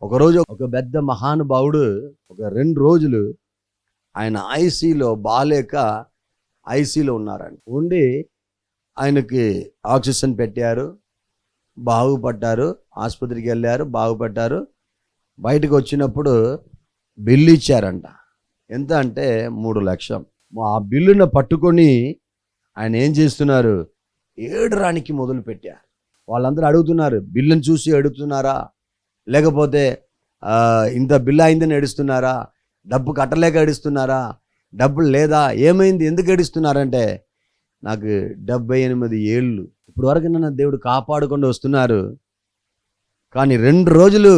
ఒకరోజు ఒక పెద్ద మహానుభావుడు ఒక 2 రోజులు ఆయన ఐసీలో బాలేక ఐసీలో ఉన్నారండి. ఉండి ఆయనకి ఆక్సిజన్ పెట్టారు, బాగుపడ్డారు, ఆసుపత్రికి వెళ్ళారు, బాగుపడ్డారు. బయటకు వచ్చినప్పుడు బిల్లు ఇచ్చారంట. ఎంత అంటే 3 లక్షలు. ఆ బిల్లును పట్టుకొని ఆయన ఏం చేస్తున్నారు, ఏడరానికి మొదలు పెట్టారు. వాళ్ళందరూ అడుగుతున్నారు, బిల్లును చూసి అడుగుతున్నారా, లేకపోతే ఇంత బిల్లు అయిందని ఏడుస్తున్నారా, డబ్బు కట్టలేక ఏడుస్తున్నారా, డబ్బులు లేదా, ఏమైంది, ఎందుకు ఏడుస్తున్నారంటే నాకు 78 ఏళ్ళు ఇప్పుడు వరకు నన్ను దేవుడు కాపాడుకొని వస్తున్నారు, కానీ 2 రోజులు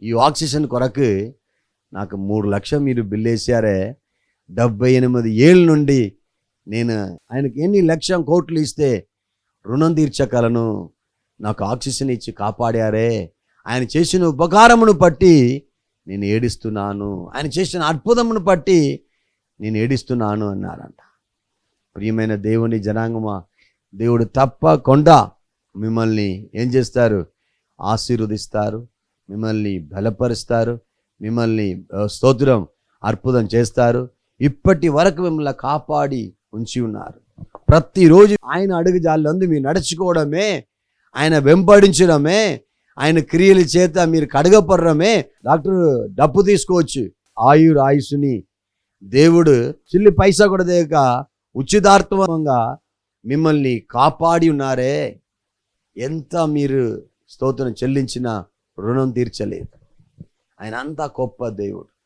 ఈ ఆక్సిజన్ కొరకు నాకు 3 లక్షలు మీరు బిల్లు వేసారే, 78 ఏళ్ళ నుండి నేను ఆయనకి ఎన్ని లక్షం కోట్లు ఇస్తే రుణం తీర్చగలను, నాకు ఆక్సిజన్ ఇచ్చి కాపాడారే, ఆయన చేసిన ఉపకారమును బట్టి నేను ఏడుస్తున్నాను, ఆయన చేసిన అద్భుతమును బట్టి నేను ఏడుస్తున్నాను అన్నారంట. ప్రియమైన దేవుని జనాంగమా, దేవుడు తప్పకుండా మిమ్మల్ని ఏం చేస్తారు, ఆశీర్వదిస్తారు, మిమ్మల్ని బలపరుస్తారు, మిమ్మల్ని స్తోత్రం అద్భుతం చేస్తారు. ఇప్పటి వరకు మిమ్మల్ని కాపాడి ఉంచి ఉన్నారు. ప్రతిరోజు ఆయన అడుగుజాడలందు మీరు నడుచుకోవడమే, ఆయన వెంబడించడమే, ఆయన క్రియల చేత మీరు కడగపడమే. డాక్టర్ డబ్బు తీసుకోవచ్చు, ఆయుసుని దేవుడు చిల్లి పైసా కూడా దేక ఉచితార్థంగా మిమ్మల్ని కాపాడి ఉన్నారే. ఎంత మీరు స్తోత్రం చెల్లించిన రుణం తీర్చలేదు. ఆయన అంతా గొప్ప దేవుడు.